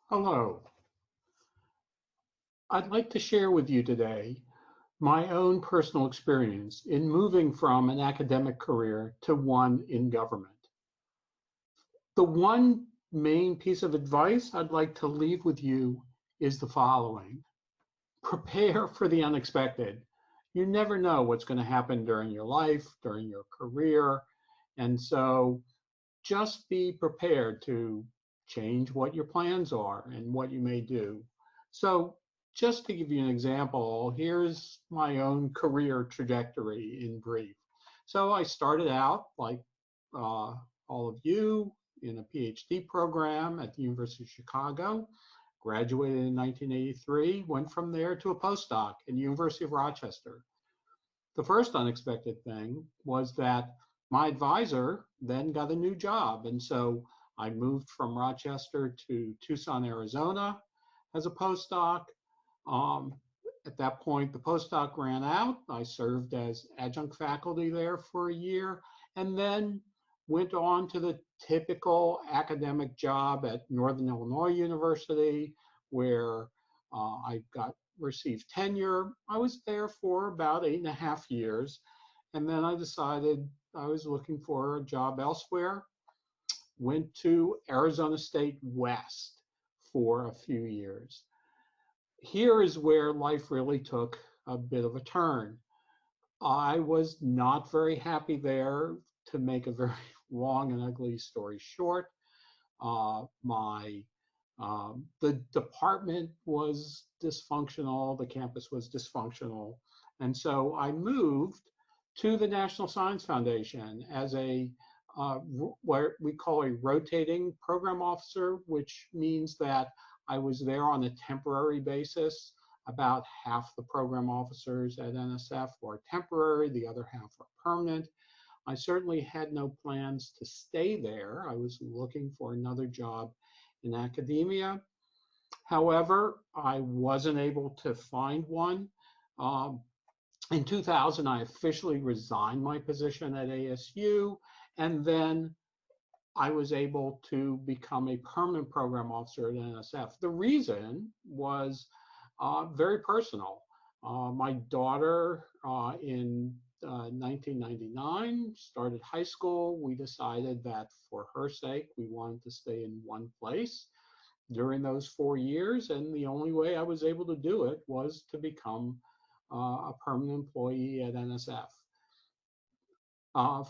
Hello. I'd like to share with you today my own personal experience in moving from an academic career to one in government. The one main piece of advice I'd like to leave with you is the following. Prepare for the unexpected. You never know what's going to happen during your life, during your career, and so just be prepared to change what your plans are and what you may do. So, just to give you an example, here's my own career trajectory in brief. So, I started out like all of you in a PhD program at the University of Chicago, graduated in 1983, went from there to a postdoc at the University of Rochester. The first unexpected thing was that my advisor then got a new job. And so I moved from Rochester to Tucson, Arizona as a postdoc. Um, at that point, the postdoc ran out. I served as adjunct faculty there for a year and then went on to the typical academic job at Northern Illinois University, where I got received tenure. I was there for about 8.5 years. And then I decided I was looking for a job elsewhere. Went to Arizona State West for a few years. Here is where life really took a bit of a turn. I was not very happy there, to make a very long and ugly story short. My The department was dysfunctional, the campus was dysfunctional, and so I moved to the National Science Foundation as what we call a rotating program officer, which means that I was there on a temporary basis. About half the program officers at NSF were temporary, the other half were permanent. I certainly had no plans to stay there. I was looking for another job in academia. However, I wasn't able to find one. Um, in 2000, I officially resigned my position at ASU, and then I was able to become a permanent program officer at NSF. The reason was very personal. My daughter in 1999 started high school. We decided that for her sake, we wanted to stay in one place during those 4 years. And the only way I was able to do it was to become a permanent employee at NSF.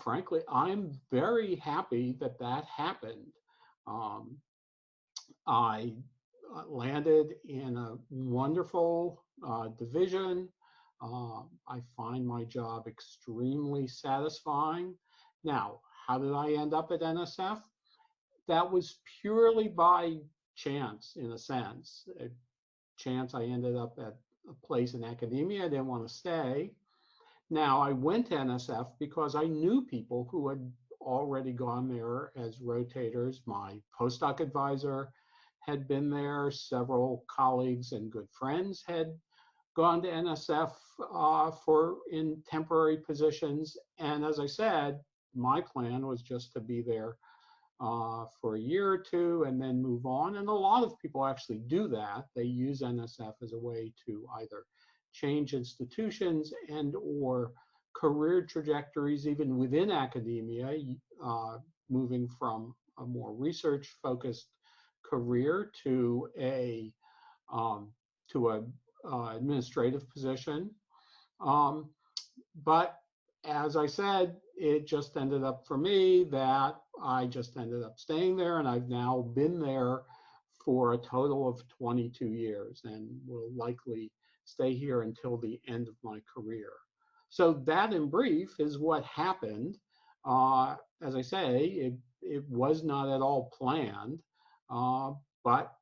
Frankly, I'm very happy that that happened. Um, I landed in a wonderful division. I find my job extremely satisfying. Now, how did I end up at NSF? That was purely by chance, in a sense. A chance I ended up at a place in academia I didn't want to stay. Now, I went to NSF because I knew people who had already gone there as rotators. My postdoc advisor had been there. Several colleagues and good friends had gone to NSF for in temporary positions. And as I said, my plan was just to be there for a year or two and then move on. And a lot of people actually do that. They use NSF as a way to either change institutions and or career trajectories even within academia, moving from a more research focused career um, to a administrative position. Um, but as I said, it just ended up for me that I just ended up staying there, and I've now been there for a total of 22 years and will likely stay here until the end of my career. So that in brief is what happened. As I say, it was not at all planned, but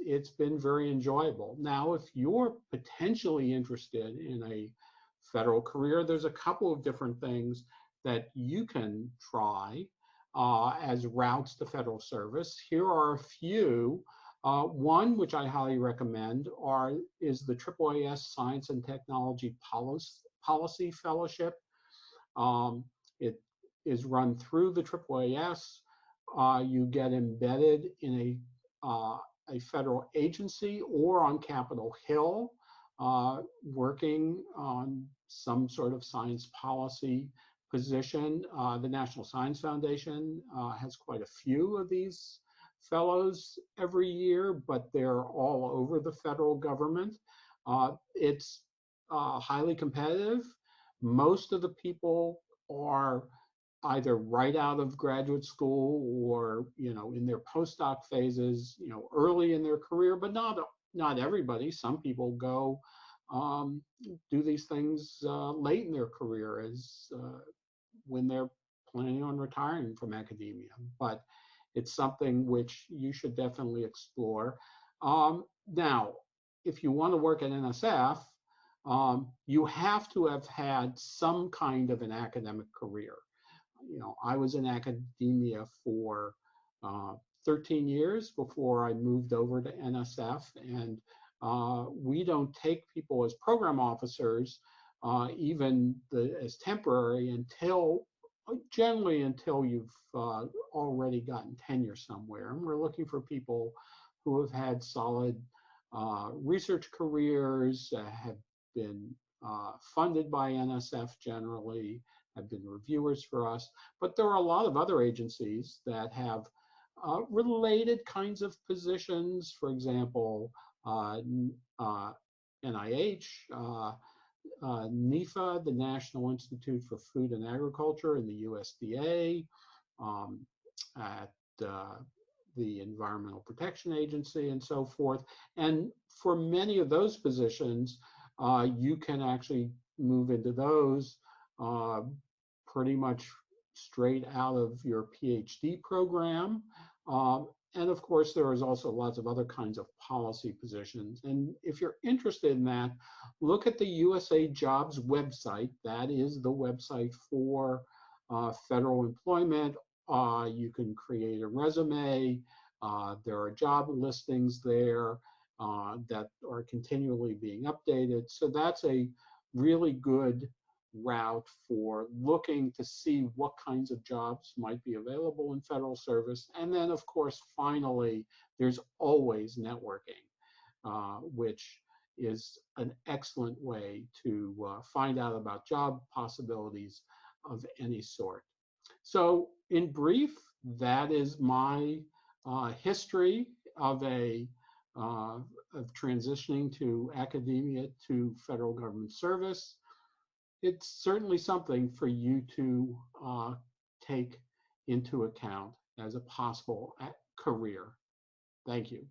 it's been very enjoyable. Now, if you're potentially interested in a federal career, there's a couple of different things that you can try as routes to federal service. Here are a few. One, which I highly recommend, is the AAAS Science and Technology Policy Fellowship. It is run through the AAAS. You get embedded in a a federal agency or on Capitol Hill, working on some sort of science policy position. The National Science Foundation has quite a few of these fellows every year, but they're all over the federal government. It's highly competitive. Most of the people are either right out of graduate school or in their postdoc phases, early in their career, but not everybody. Some people go do these things late in their career, as when they're planning on retiring from academia. But it's something which you should definitely explore. Now, if you want to work at NSF, you have to have had some kind of an academic career. I was in academia for 13 years before I moved over to NSF, and we don't take people as program officers, even as temporary, generally until you've already gotten tenure somewhere. And we're looking for people who have had solid research careers, have been funded by NSF generally, have been reviewers for us. But there are a lot of other agencies that have related kinds of positions. For example, NIH, NIFA, the National Institute for Food and Agriculture, and the USDA, at the Environmental Protection Agency, and so forth. And for many of those positions, you can actually move into those pretty much straight out of your PhD program. And of course, there is also lots of other kinds of policy positions. And if you're interested in that, look at the USA Jobs website. That is the website for federal employment. You can create a resume. There are job listings there that are continually being updated. So that's a really good route for looking to see what kinds of jobs might be available in federal service. And then, of course, finally, there's always networking, which is an excellent way to find out about job possibilities of any sort. So in brief, that is my history of of transitioning to academia to federal government service. It's certainly something for you to take into account as a possible career. Thank you.